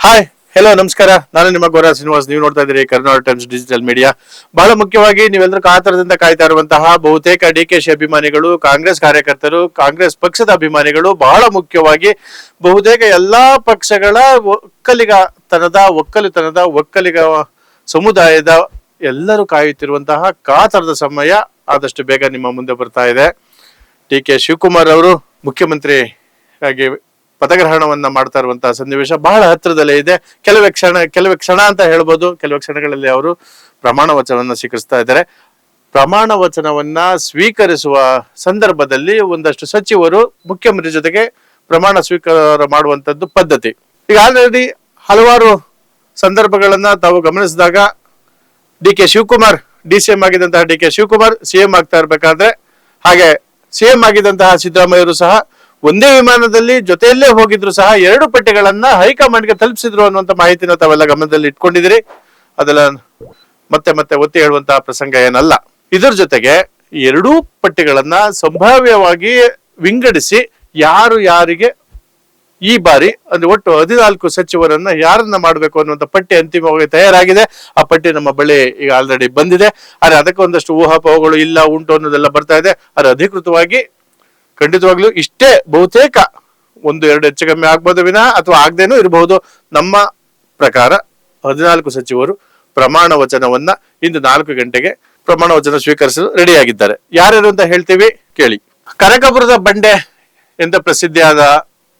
Hi, hello, ನಮಸ್ಕಾರ. ನಾನು ನಿಮ್ಮ ಗೌರ ಶ್ರೀನಿವಾಸ್. ನೀವು ನೋಡ್ತಾ ಇದ್ದೀರಿ ಕರ್ನಾಟಕ ಟೈಮ್ಸ್ ಡಿಜಿಟಲ್ ಮೀಡಿಯಾ. ಬಹಳ ಮುಖ್ಯವಾಗಿ ನೀವೆಲ್ಲರೂ ಕಾತರದಿಂದ ಕಾಯ್ತಾ ಇರುವಂತಹ ಬಹುತೇಕ ಡಿಕೆಶಿ ಅಭಿಮಾನಿಗಳು, ಕಾಂಗ್ರೆಸ್ ಕಾರ್ಯಕರ್ತರು, ಕಾಂಗ್ರೆಸ್ ಪಕ್ಷದ ಅಭಿಮಾನಿಗಳು, ಬಹಳ ಮುಖ್ಯವಾಗಿ ಬಹುತೇಕ ಎಲ್ಲಾ ಪಕ್ಷಗಳ ಒಕ್ಕಲಿಗ ಸಮುದಾಯದ ಎಲ್ಲರೂ ಕಾಯುತ್ತಿರುವಂತಹ ಕಾತರದ ಸಮಯ ಆದಷ್ಟು ಬೇಗ ನಿಮ್ಮ ಮುಂದೆ ಬರ್ತಾ ಇದೆ. ಡಿ.ಕೆ. ಶಿವಕುಮಾರ್ ಅವರು ಮುಖ್ಯಮಂತ್ರಿ ಆಗಿ ಪದಗ್ರಹಣವನ್ನ ಮಾಡ್ತಾ ಇರುವಂತಹ ಸನ್ನಿವೇಶ ಬಹಳ ಹತ್ತಿರದಲ್ಲೇ ಇದೆ. ಕೆಲವೇ ಕ್ಷಣ ಅಂತ ಹೇಳ್ಬೋದು. ಕೆಲವು ಕ್ಷಣಗಳಲ್ಲಿ ಅವರು ಪ್ರಮಾಣ ವಚನವನ್ನ ಸ್ವೀಕರಿಸ್ತಾ ಇದ್ದಾರೆ. ಪ್ರಮಾಣ ವಚನವನ್ನ ಸ್ವೀಕರಿಸುವ ಸಂದರ್ಭದಲ್ಲಿ ಒಂದಷ್ಟು ಸಚಿವರು ಮುಖ್ಯಮಂತ್ರಿ ಜೊತೆಗೆ ಪ್ರಮಾಣ ಸ್ವೀಕಾರ ಮಾಡುವಂತದ್ದು ಪದ್ಧತಿ. ಈಗ ಆಲ್ರೆಡಿ ಹಲವಾರು ಸಂದರ್ಭಗಳನ್ನ ತಾವು ಗಮನಿಸಿದಾಗ ಡಿ.ಕೆ. ಶಿವಕುಮಾರ್ ಡಿ.ಸಿ.ಎಂ ಆಗಿದ್ದಂತಹ ಡಿ.ಕೆ. ಶಿವಕುಮಾರ್ ಸಿಎಂ ಆಗ್ತಾ ಇರ್ಬೇಕಾದ್ರೆ, ಹಾಗೆ ಸಿಎಂ ಆಗಿದ್ದಂತಹ ಸಿದ್ದರಾಮಯ್ಯರು ಸಹ ಒಂದೇ ವಿಮಾನದಲ್ಲಿ ಜೊತೆಯಲ್ಲೇ ಹೋಗಿದ್ರು ಸಹ 2 ಪಟ್ಟಿಗಳನ್ನ ಹೈಕಮಾಂಡ್ಗೆ ತಲುಪಿಸಿದ್ರು ಅನ್ನುವಂತ ಮಾಹಿತಿನ ತಾವೆಲ್ಲ ಗಮನದಲ್ಲಿ ಇಟ್ಕೊಂಡಿದ್ದೀರಿ. ಅದೆಲ್ಲ ಮತ್ತೆ ಒತ್ತಿ ಹೇಳುವಂತಹ ಪ್ರಸಂಗ ಏನಲ್ಲ. ಇದರ ಜೊತೆಗೆ 2 ಪಟ್ಟಿಗಳನ್ನ ಸಂಭಾವ್ಯವಾಗಿ ವಿಂಗಡಿಸಿ ಯಾರು ಯಾರಿಗೆ ಈ ಬಾರಿ ಅಂದ್ರೆ ಒಟ್ಟು 14 ಸಚಿವರನ್ನ ಯಾರನ್ನ ಮಾಡಬೇಕು ಅನ್ನುವಂತ ಪಟ್ಟಿ ಅಂತಿಮವಾಗಿ ತಯಾರಾಗಿದೆ. ಆ ಪಟ್ಟಿ ನಮ್ಮ ಬಳಿ ಈಗ ಆಲ್ರೆಡಿ ಬಂದಿದೆ. ಆದ್ರೆ ಅದಕ್ಕೆ ಒಂದಷ್ಟು ಊಹಾಪೋಹಗಳು ಇಲ್ಲ ಉಂಟು ಅನ್ನೋದೆಲ್ಲ ಬರ್ತಾ ಇದೆ. ಆದ್ರೆ ಅಧಿಕೃತವಾಗಿ ಖಂಡಿತವಾಗ್ಲೂ ಇಷ್ಟೇ, ಬಹುತೇಕ 1-2 ಹೆಚ್ಚು ಕಮ್ಮಿ ಆಗ್ಬೋದು ವಿನಃ, ಅಥವಾ ಆಗದೇನೂ ಇರಬಹುದು. ನಮ್ಮ ಪ್ರಕಾರ 14 ಸಚಿವರು ಪ್ರಮಾಣ ವಚನವನ್ನ ಇಂದು 4 ಗಂಟೆಗೆ ಪ್ರಮಾಣ ವಚನ ಸ್ವೀಕರಿಸಲು ರೆಡಿಯಾಗಿದ್ದಾರೆ. ಯಾರ್ಯಾರು ಅಂತ ಹೇಳ್ತೀವಿ ಕೇಳಿ. ಕನಕಪುರದ ಬಂಡೆ ಎಂದ ಪ್ರಸಿದ್ಧಿಯಾದ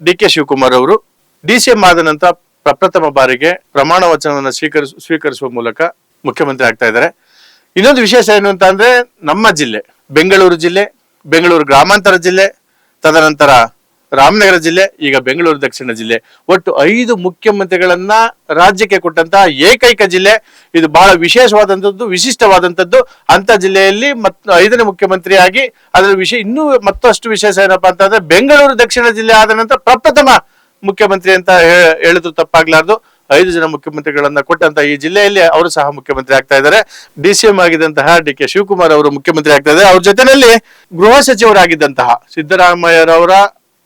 ಡಿ.ಕೆ. ಶಿವಕುಮಾರ್ ಅವರು ಡಿ.ಸಿ.ಎಂ ಆದ ನಂತರ ಪ್ರಪ್ರಥಮ ಬಾರಿಗೆ ಪ್ರಮಾಣ ವಚನವನ್ನು ಸ್ವೀಕರಿಸುವ ಮೂಲಕ ಮುಖ್ಯಮಂತ್ರಿ ಆಗ್ತಾ ಇದ್ದಾರೆ. ಇನ್ನೊಂದು ವಿಶೇಷ ಏನು ಅಂತ ಅಂದ್ರೆ, ನಮ್ಮ ಜಿಲ್ಲೆ ಬೆಂಗಳೂರು ಗ್ರಾಮಾಂತರ ಜಿಲ್ಲೆ, ತದನಂತರ ರಾಮನಗರ ಜಿಲ್ಲೆ, ಈಗ ಬೆಂಗಳೂರು ದಕ್ಷಿಣ ಜಿಲ್ಲೆ, ಒಟ್ಟು 5 ಮುಖ್ಯಮಂತ್ರಿಗಳನ್ನ ರಾಜ್ಯಕ್ಕೆ ಕೊಟ್ಟಂತಹ ಏಕೈಕ ಜಿಲ್ಲೆ. ಇದು ಬಹಳ ವಿಶಿಷ್ಟವಾದಂತದ್ದು. ಅಂತ ಜಿಲ್ಲೆಯಲ್ಲಿ 5ನೇ ಮುಖ್ಯಮಂತ್ರಿಯಾಗಿ ಅದರ ಇನ್ನೂ ಮತ್ತಷ್ಟು ವಿಶೇಷ ಏನಪ್ಪಾ ಅಂತಂದ್ರೆ, ಬೆಂಗಳೂರು ದಕ್ಷಿಣ ಜಿಲ್ಲೆ ಆದ ನಂತರ ಪ್ರಪ್ರಥಮ ಮುಖ್ಯಮಂತ್ರಿ ಅಂತ ಹೇಳಿದ್ರು ತಪ್ಪಾಗ್ಲಾರ್ದು. 5 ಜನ ಮುಖ್ಯಮಂತ್ರಿಗಳನ್ನ ಕೊಟ್ಟಂತ ಈ ಜಿಲ್ಲೆಯಲ್ಲಿ ಅವರು ಸಹ ಮುಖ್ಯಮಂತ್ರಿ ಆಗ್ತಾ ಇದ್ದಾರೆ. ಡಿ.ಸಿ.ಎಂ ಆಗಿದ್ದಂತಹ ಡಿ.ಕೆ. ಶಿವಕುಮಾರ್ ಅವರು ಮುಖ್ಯಮಂತ್ರಿ ಆಗ್ತಾ ಇದ್ದಾರೆ. ಅವ್ರ ಜೊತೆಯಲ್ಲಿ ಗೃಹ ಸಚಿವರಾಗಿದ್ದಂತಹ ಸಿದ್ದರಾಮಯ್ಯರವರ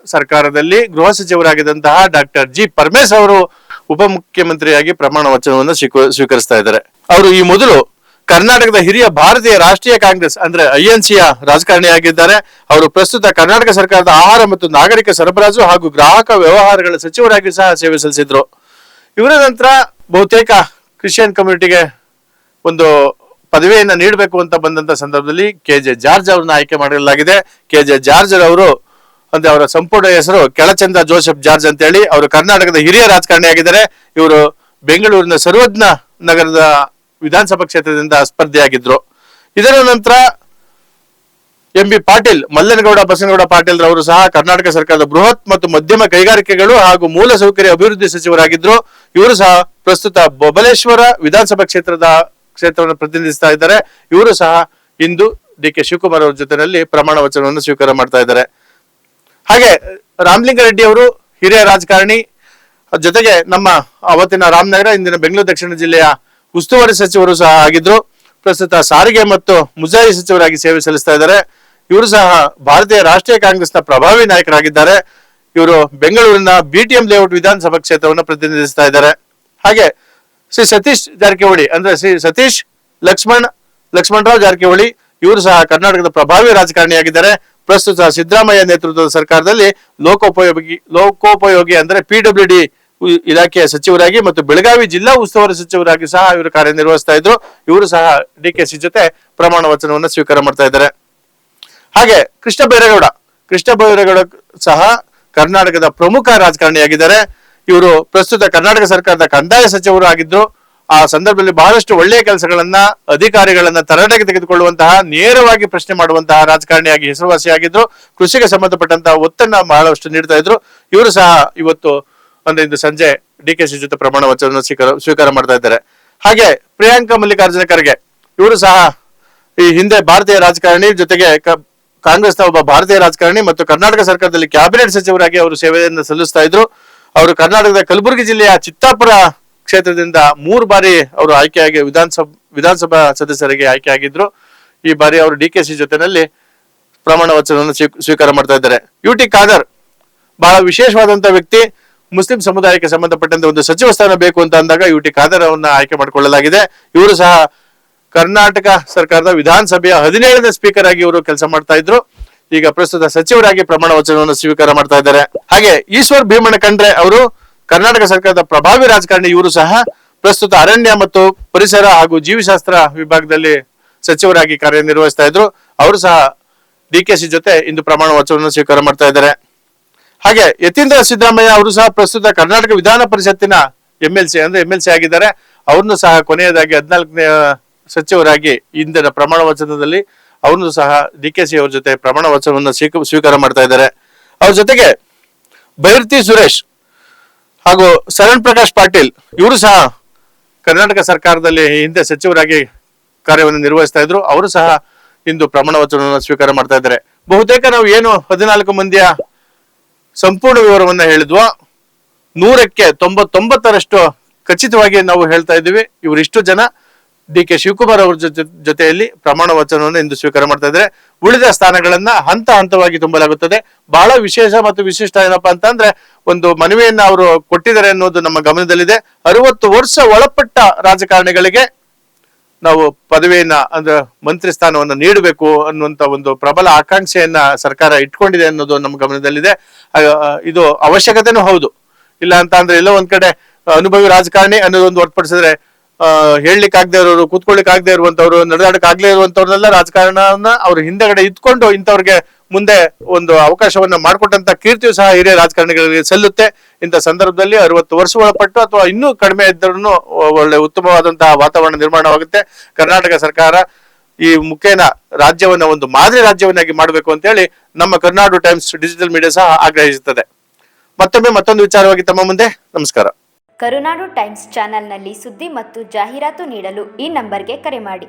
ಸರ್ಕಾರದಲ್ಲಿ ಗೃಹ ಸಚಿವರಾಗಿದ್ದಂತಹ ಡಾಕ್ಟರ್ ಜಿ. ಪರಮೇಶ್ವರ್ ಅವರು ಉಪಮುಖ್ಯಮಂತ್ರಿಯಾಗಿ ಪ್ರಮಾಣ ವಚನವನ್ನು ಸ್ವೀಕರಿಸ್ತಾ ಇದ್ದಾರೆ. ಅವರು ಈ ಮೊದಲು ಕರ್ನಾಟಕದ ಹಿರಿಯ ಭಾರತೀಯ ರಾಷ್ಟ್ರೀಯ ಕಾಂಗ್ರೆಸ್ ಅಂದ್ರೆ ಐಎನ್ಸಿಯ ರಾಜಕಾರಣಿಯಾಗಿದ್ದಾರೆ. ಅವರು ಪ್ರಸ್ತುತ ಕರ್ನಾಟಕ ಸರ್ಕಾರದ ಆಹಾರ ಮತ್ತು ನಾಗರಿಕ ಸರಬರಾಜು ಹಾಗೂ ಗ್ರಾಹಕ ವ್ಯವಹಾರಗಳ ಸಚಿವರಾಗಿ ಸಹ ಸೇವೆ ಸಲ್ಲಿಸಿದ್ರು. ಇವರ ನಂತರ ಬಹುತೇಕ ಕ್ರಿಶ್ಚಿಯನ್ ಕಮ್ಯುನಿಟಿಗೆ ಒಂದು ಪದವಿಯನ್ನ ನೀಡಬೇಕು ಅಂತ ಬಂದಂತ ಸಂದರ್ಭದಲ್ಲಿ ಕೆ.ಜೆ. ಜಾರ್ಜ್ ಅವರನ್ನ ಆಯ್ಕೆ ಮಾಡಲಾಗಿದೆ. ಕೆ.ಜೆ. ಜಾರ್ಜ್ ಅವರು ಅಂದ್ರೆ ಅವರ ಸಂಪೂರ್ಣ ಹೆಸರು ಕೆಳಚಂದ ಜೋಸೆಫ್ ಜಾರ್ಜ್ ಅಂತ ಹೇಳಿ. ಅವರು ಕರ್ನಾಟಕದ ಹಿರಿಯ ರಾಜಕಾರಣಿಯಾಗಿದ್ದಾರೆ. ಇವರು ಬೆಂಗಳೂರಿನ ಸರ್ವಜ್ಞ ನಗರದ ವಿಧಾನಸಭಾ ಕ್ಷೇತ್ರದಿಂದ ಸ್ಪರ್ಧೆಯಾಗಿದ್ರು. ಇದರ ನಂತರ ಎಂ.ಬಿ. ಪಾಟೀಲ್, ಮಲ್ಲನಗೌಡ ಬಸನಗೌಡ ಪಾಟೀಲ್ ರವರು ಸಹ ಕರ್ನಾಟಕ ಸರ್ಕಾರದ ಬೃಹತ್ ಮತ್ತು ಮಧ್ಯಮ ಕೈಗಾರಿಕೆಗಳು ಹಾಗೂ ಮೂಲಸೌಕರ್ಯ ಅಭಿವೃದ್ಧಿ ಸಚಿವರಾಗಿದ್ರು. ಇವರು ಸಹ ಪ್ರಸ್ತುತ ಬಬಲೇಶ್ವರ ವಿಧಾನಸಭಾ ಕ್ಷೇತ್ರವನ್ನು ಪ್ರತಿನಿಧಿಸ್ತಾ ಇದ್ದಾರೆ. ಇವರು ಸಹ ಇಂದು ಡಿ.ಕೆ. ಶಿವಕುಮಾರ್ ಅವರ ಜೊತೆಯಲ್ಲಿ ಪ್ರಮಾಣ ವಚನವನ್ನು ಸ್ವೀಕಾರ ಮಾಡ್ತಾ ಇದ್ದಾರೆ. ಹಾಗೆ ರಾಮಲಿಂಗಾರೆಡ್ಡಿ ಅವರು ಹಿರಿಯ ರಾಜಕಾರಣಿ, ಜೊತೆಗೆ ನಮ್ಮ ಅವತ್ತಿನ ರಾಮನಗರ, ಇಂದಿನ ಬೆಂಗಳೂರು ದಕ್ಷಿಣ ಜಿಲ್ಲೆಯ ಉಸ್ತುವಾರಿ ಸಚಿವರು ಸಹ ಆಗಿದ್ರು. ಪ್ರಸ್ತುತ ಸಾರಿಗೆ ಮತ್ತು ಮುಜಾಯಿ ಸಚಿವರಾಗಿ ಸೇವೆ ಸಲ್ಲಿಸ್ತಾ ಇದ್ದಾರೆ. ಇವರು ಸಹ ಭಾರತೀಯ ರಾಷ್ಟ್ರೀಯ ಕಾಂಗ್ರೆಸ್ನ ಪ್ರಭಾವಿ ನಾಯಕರಾಗಿದ್ದಾರೆ. ಇವರು ಬೆಂಗಳೂರಿನ ಬಿಟಿಎಂ ಲೇಔಟ್ ವಿಧಾನಸಭಾ ಕ್ಷೇತ್ರವನ್ನು ಪ್ರತಿನಿಧಿಸ್ತಾ ಇದ್ದಾರೆ. ಹಾಗೆ ಶ್ರೀ ಸತೀಶ್ ಜಾರಕಿಹೊಳಿ ಅಂದ್ರೆ ಶ್ರೀ ಸತೀಶ್ ಲಕ್ಷ್ಮಣರಾವ್ ಜಾರಕಿಹೊಳಿ, ಇವರು ಸಹ ಕರ್ನಾಟಕದ ಪ್ರಭಾವಿ ರಾಜಕಾರಣಿಯಾಗಿದ್ದಾರೆ. ಪ್ರಸ್ತುತ ಸಿದ್ದರಾಮಯ್ಯ ನೇತೃತ್ವದ ಸರ್ಕಾರದಲ್ಲಿ ಲೋಕೋಪಯೋಗಿ ಅಂದ್ರೆ PWD ಇಲಾಖೆಯ ಸಚಿವರಾಗಿ ಮತ್ತು ಬೆಳಗಾವಿ ಜಿಲ್ಲಾ ಉಸ್ತುವಾರಿ ಸಚಿವರಾಗಿ ಸಹ ಇವರು ಕಾರ್ಯನಿರ್ವಹಿಸ್ತಾ ಇದ್ರು. ಇವರು ಸಹ ಡಿ.ಕೆ.ಸಿ ಜೊತೆ ಪ್ರಮಾಣ ವಚನವನ್ನು ಸ್ವೀಕಾರ ಮಾಡ್ತಾ ಇದ್ದಾರೆ. ಹಾಗೆ ಕೃಷ್ಣ ಬೈರೇಗೌಡ ಸಹ ಕರ್ನಾಟಕದ ಪ್ರಮುಖ ರಾಜಕಾರಣಿಯಾಗಿದ್ದಾರೆ. ಇವರು ಪ್ರಸ್ತುತ ಕರ್ನಾಟಕ ಸರ್ಕಾರದ ಕಂದಾಯ ಸಚಿವರು ಆಗಿದ್ರು. ಆ ಸಂದರ್ಭದಲ್ಲಿ ಬಹಳಷ್ಟು ಒಳ್ಳೆಯ ಕೆಲಸಗಳನ್ನ, ಅಧಿಕಾರಿಗಳನ್ನ ತರಾಟೆಗೆ ತೆಗೆದುಕೊಳ್ಳುವಂತಹ, ನೇರವಾಗಿ ಪ್ರಶ್ನೆ ಮಾಡುವಂತಹ ರಾಜಕಾರಣಿಯಾಗಿ ಹೆಸರುವಾಸಿಯಾಗಿದ್ರು. ಕೃಷಿಗೆ ಸಂಬಂಧಪಟ್ಟಂತಹ ಒತ್ತನ್ನ ಬಹಳಷ್ಟು ನೀಡ್ತಾ ಇದ್ರು. ಇವರು ಸಹ ಇವತ್ತು ಅಂದ್ರೆ ಇಂದು ಸಂಜೆ ಡಿ.ಕೆ.ಸಿ ಜೊತೆ ಪ್ರಮಾಣ ವಚನ ಸ್ವೀಕಾರ ಮಾಡ್ತಾ ಇದ್ದಾರೆ. ಹಾಗೆ ಪ್ರಿಯಾಂಕಾ ಮಲ್ಲಿಕಾರ್ಜುನ ಖರ್ಗೆ, ಇವರು ಸಹ ಈ ಹಿಂದೆ ಭಾರತೀಯ ರಾಜಕಾರಣಿ, ಜೊತೆಗೆ ಕಾಂಗ್ರೆಸ್ನ ಒಬ್ಬ ಭಾರತೀಯ ರಾಜಕಾರಣಿ ಮತ್ತು ಕರ್ನಾಟಕ ಸರ್ಕಾರದಲ್ಲಿ ಕ್ಯಾಬಿನೆಟ್ ಸಚಿವರಾಗಿ ಅವರು ಸೇವೆಯನ್ನು ಸಲ್ಲಿಸ್ತಾ ಇದ್ರು. ಅವರು ಕರ್ನಾಟಕದ ಕಲಬುರಗಿ ಜಿಲ್ಲೆಯ ಚಿತ್ತಾಪುರ ಕ್ಷೇತ್ರದಿಂದ 3 ಬಾರಿ ಅವರು ಆಯ್ಕೆಯಾಗಿ ವಿಧಾನಸಭಾ ಸದಸ್ಯರಿಗೆ ಆಯ್ಕೆಯಾಗಿದ್ರು. ಈ ಬಾರಿ ಅವರು ಡಿ.ಕೆ.ಸಿ ಜೊತೆನಲ್ಲಿ ಪ್ರಮಾಣ ವಚನವನ್ನು ಸ್ವೀಕಾರ ಮಾಡ್ತಾ ಇದ್ದಾರೆ. ಯು.ಟಿ. ಖಾದರ್ ಬಹಳ ವಿಶೇಷವಾದಂತಹ ವ್ಯಕ್ತಿ. ಮುಸ್ಲಿಂ ಸಮುದಾಯಕ್ಕೆ ಸಂಬಂಧಪಟ್ಟಂತೆ ಒಂದು ಸಚಿವ ಸ್ಥಾನ ಬೇಕು ಅಂತ ಅಂದಾಗ UT ಖಾದರ್ ಅವರನ್ನ ಆಯ್ಕೆ ಮಾಡಿಕೊಳ್ಳಲಾಗಿದೆ. ಇವರು ಸಹ ಕರ್ನಾಟಕ ಸರ್ಕಾರದ ವಿಧಾನಸಭೆಯ 17ನೇ ಸ್ಪೀಕರ್ ಆಗಿ ಇವರು ಕೆಲಸ ಮಾಡ್ತಾ ಇದ್ರು. ಈಗ ಪ್ರಸ್ತುತ ಸಚಿವರಾಗಿ ಪ್ರಮಾಣ ವಚನವನ್ನು ಸ್ವೀಕಾರ ಮಾಡ್ತಾ ಇದ್ದಾರೆ. ಹಾಗೆ ಈಶ್ವರ್ ಭೀಮಣ್ಣ ಖಂಡ್ರೆ ಅವರು ಕರ್ನಾಟಕ ಸರ್ಕಾರದ ಪ್ರಭಾವಿ ರಾಜಕಾರಣಿ. ಇವರು ಸಹ ಪ್ರಸ್ತುತ ಅರಣ್ಯ ಮತ್ತು ಪರಿಸರ ಹಾಗೂ ಜೀವಿಶಾಸ್ತ್ರ ವಿಭಾಗದಲ್ಲಿ ಸಚಿವರಾಗಿ ಕಾರ್ಯನಿರ್ವಹಿಸ್ತಾ ಇದ್ರು. ಅವರು ಸಹ DKC ಜೊತೆ ಇಂದು ಪ್ರಮಾಣ ವಚನವನ್ನು ಸ್ವೀಕಾರ ಮಾಡ್ತಾ ಇದ್ದಾರೆ. ಹಾಗೆ ಯತೀಂದ್ರ ಸಿದ್ದರಾಮಯ್ಯ ಅವರು ಸಹ ಪ್ರಸ್ತುತ ಕರ್ನಾಟಕ ವಿಧಾನ ಪರಿಷತ್ತಿನ MLC ಆಗಿದ್ದಾರೆ. ಅವ್ರನ್ನು ಸಹ ಕೊನೆಯದಾಗಿ 14ನೇ ಸಚಿವರಾಗಿ ಇಂದಿನ ಪ್ರಮಾಣ ವಚನದಲ್ಲಿ ಅವ್ರನ್ನು ಸಹ DKC ಅವ್ರ ಜೊತೆ ಪ್ರಮಾಣ ವಚನವನ್ನು ಸ್ವೀಕಾರ ಮಾಡ್ತಾ ಇದ್ದಾರೆ. ಅವ್ರ ಜೊತೆಗೆ ಬೈರತಿ ಸುರೇಶ್ ಹಾಗೂ ಶರಣ್ ಪ್ರಕಾಶ್ ಪಾಟೀಲ್ ಇವರು ಸಹ ಕರ್ನಾಟಕ ಸರ್ಕಾರದಲ್ಲಿ ಹಿಂದೆ ಸಚಿವರಾಗಿ ಕಾರ್ಯವನ್ನು ನಿರ್ವಹಿಸ್ತಾ ಇದ್ರು. ಅವರು ಸಹ ಇಂದು ಪ್ರಮಾಣ ವಚನವನ್ನು ಸ್ವೀಕಾರ ಮಾಡ್ತಾ ಇದ್ದಾರೆ. ಬಹುತೇಕ ನಾವು ಏನು 14 ಮಂದಿಯ ಸಂಪೂರ್ಣ ವಿವರವನ್ನ ಹೇಳಿದ್ವೋ 100ಕ್ಕೆ 99ರಷ್ಟು ಖಚಿತವಾಗಿ ನಾವು ಹೇಳ್ತಾ ಇದ್ದೀವಿ. ಇವರಿಷ್ಟು ಜನ DK ಶಿವಕುಮಾರ್ ಅವ್ರ ಜೊತೆಯಲ್ಲಿ ಪ್ರಮಾಣ ವಚನವನ್ನು ಇಂದು ಸ್ವೀಕಾರ ಮಾಡ್ತಾ ಇದ್ದಾರೆ. ಉಳಿದ ಸ್ಥಾನಗಳನ್ನ ಹಂತ ಹಂತವಾಗಿ ತುಂಬಲಾಗುತ್ತದೆ. ಬಹಳ ವಿಶೇಷ ಮತ್ತು ವಿಶಿಷ್ಟ ಏನಪ್ಪಾ ಅಂತಂದ್ರೆ ಒಂದು ಮನವಿಯನ್ನ ಅವರು ಕೊಟ್ಟಿದ್ದಾರೆ ಅನ್ನೋದು ನಮ್ಮ ಗಮನದಲ್ಲಿದೆ. 60 ವರ್ಷ ಒಳಪಟ್ಟ ರಾಜಕಾರಣಿಗಳಿಗೆ ನಾವು ಪದವಿಯನ್ನ ಅಂದ್ರೆ ಮಂತ್ರಿ ಸ್ಥಾನವನ್ನ ನೀಡಬೇಕು ಅನ್ನುವಂತ ಒಂದು ಪ್ರಬಲ ಆಕಾಂಕ್ಷೆಯನ್ನ ಸರ್ಕಾರ ಇಟ್ಕೊಂಡಿದೆ ಅನ್ನೋದು ನಮ್ಮ ಗಮನದಲ್ಲಿದೆ. ಇದು ಅವಶ್ಯಕತೆನೂ ಹೌದು. ಇಲ್ಲ ಅಂತ ಅಂದ್ರೆ ಎಲ್ಲೋ ಒಂದ್ ಕಡೆ ಅನುಭವಿ ರಾಜಕಾರಣಿ ಅನ್ನೋದೊಂದು ಹೊರತುಪಡಿಸಿದ್ರೆ ಹೇಳಲಿಕ್ಕೆ ಆಗದೆ ಇರೋರು, ಕೂತ್ಕೊಳ್ಳಿಕ್ ಆಗದೆ ಇರುವಂತವ್ರು, ನಡೆದಾಡಕ್ ಆಗ್ಲೇ ಇರುವಂತವ್ರನ್ನೆಲ್ಲ ರಾಜಕಾರಣವನ್ನ ಅವ್ರ ಹಿಂದೆಗಡೆ ಇದ್ಕೊಂಡು ಇಂಥವ್ರಿಗೆ ಮುಂದೆ ಒಂದು ಅವಕಾಶವನ್ನ ಮಾಡಿಕೊಟ್ಟಂತ ಕೀರ್ತಿಯು ಸಹ ಹಿರಿಯ ರಾಜಕಾರಣಿಗಳಿಗೆ ಸಲ್ಲುತ್ತೆ. ಇಂಥ ಸಂದರ್ಭದಲ್ಲಿ 60 ವರ್ಷ ಒಳಪಟ್ಟು ಅಥವಾ ಇನ್ನೂ ಕಡಿಮೆ ಇದ್ರೂ ಒಳ್ಳೆ ಉತ್ತಮವಾದಂತಹ ವಾತಾವರಣ ನಿರ್ಮಾಣವಾಗುತ್ತೆ. ಕರ್ನಾಟಕ ಸರ್ಕಾರ ಈ ಮುಖೇನ ರಾಜ್ಯವನ್ನ ಒಂದು ಮಾದರಿ ರಾಜ್ಯವನ್ನಾಗಿ ಮಾಡಬೇಕು ಅಂತ ಹೇಳಿ ನಮ್ಮ ಕರ್ನಾಡು ಟೈಮ್ಸ್ ಡಿಜಿಟಲ್ ಮೀಡಿಯಾ ಸಹ ಆಗ್ರಹಿಸುತ್ತದೆ. ಮತ್ತೊಮ್ಮೆ ಮತ್ತೊಂದು ವಿಚಾರವಾಗಿ ತಮ್ಮ ಮುಂದೆ ನಮಸ್ಕಾರ. ಕರುನಾಡು ಟೈಮ್ಸ್ ಚಾನೆಲ್ನಲ್ಲಿ ಸುದ್ದಿ ಮತ್ತು ಜಾಹೀರಾತು ನೀಡಲು ಈ ನಂಬರ್ಗೆ ಕರೆ ಮಾಡಿ.